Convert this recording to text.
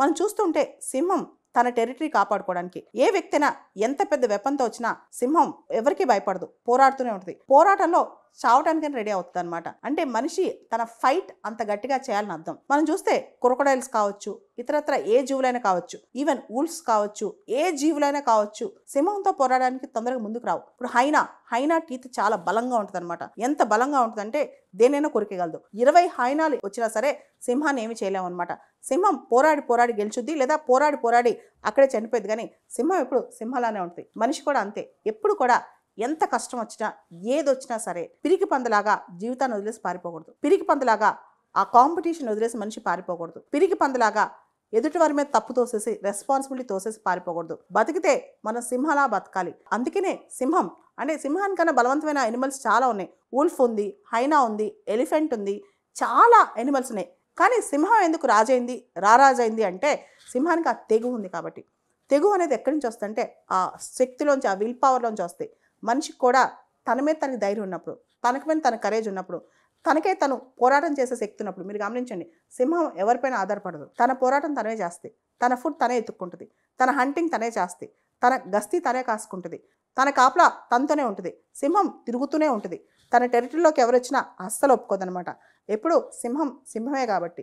మనం చూస్తుంటే సింహం తన టెరిటరీ కాపాడుకోవడానికి ఏ వ్యక్తి అయినా ఎంత పెద్ద వెపన్తో వచ్చినా సింహం ఎవరికి భయపడదు, పోరాడుతూనే ఉంటుంది. పోరాటంలో చావటానికని రెడీ అవుతుంది అనమాట. అంటే మనిషి తన ఫైట్ అంత గట్టిగా చేయాలని అర్థం. మనం చూస్తే క్రొకడైల్స్ కావచ్చు, ఇతరత్ర ఏ జీవులైనా కావచ్చు, ఈవెన్ వుల్ఫ్స్ కావచ్చు, ఏ జీవులైనా కావచ్చు, సింహంతో పోరాడడానికి తొందరగా ముందుకు రావు. ఇప్పుడు హైనా టీత్ చాలా బలంగా ఉంటుంది అనమాట. ఎంత బలంగా ఉంటుందంటే దేనైనా కొరికేయగలదు. 20 హైనాలు వచ్చినా సరే సింహాన్ని ఏమి చేయలేము అనమాట. సింహం పోరాడి గెలుచుద్ది, లేదా పోరాడి అక్కడే చనిపోయింది. కానీ సింహం ఎప్పుడు సింహలానే ఉంటుంది. మనిషి కూడా అంతే. ఎప్పుడు కూడా ఎంత కష్టం వచ్చినా ఏదొచ్చినా సరే పిరికి పందలాగా జీవితాన్ని వదిలేసి పారిపోకూడదు. పిరికి పందలాగా ఆ కాంపిటీషన్ వదిలేసి మనిషి పారిపోకూడదు. పిరికి పందలాగా ఎదుటి వారి మీద తప్పు తోసేసి రెస్పాన్సిబిలిటీ తోసేసి పారిపోకూడదు. బతికితే మనం సింహలా బతకాలి. అందుకనే సింహం అంటే సింహానికన్నా బలవంతమైన ఎనిమల్స్ చాలా ఉన్నాయి. వుల్ఫ్ ఉంది, హైనా ఉంది, ఎలిఫెంట్ ఉంది, చాలా ఎనిమల్స్ ఉన్నాయి. కానీ సింహం ఎందుకు రాజైంది, రారాజైంది అంటే సింహానికి ఆ తెగు ఉంది కాబట్టి. తెగు అనేది ఎక్కడి నుంచి వస్తుందంటే ఆ శక్తిలోంచి, ఆ విల్ పవర్లోంచి వస్తాయి. మనిషికి కూడా తన మీద తనకి ధైర్యం ఉన్నప్పుడు, తనకు మీద తన కరేజ్ ఉన్నప్పుడు, తనకే తను పోరాటం చేసే శక్తి ఉన్నప్పుడు, మీరు గమనించండి, సింహం ఎవరిపైన ఆధారపడదు. తన పోరాటం తనే చేస్తుంది, తన ఫుడ్ తనే ఎత్తుక్కుంటుంది, తన హంటింగ్ తనే చేస్తుంది, తన గస్తీ తనే కాసుకుంటుంది, తన కాపలా తనతోనే ఉంటుంది. సింహం తిరుగుతూనే ఉంటుంది. తన టెరిటరీలోకి ఎవరు వచ్చినా అస్సలు ఒప్పుకోదనమాట. ఎప్పుడు సింహమే కాబట్టి.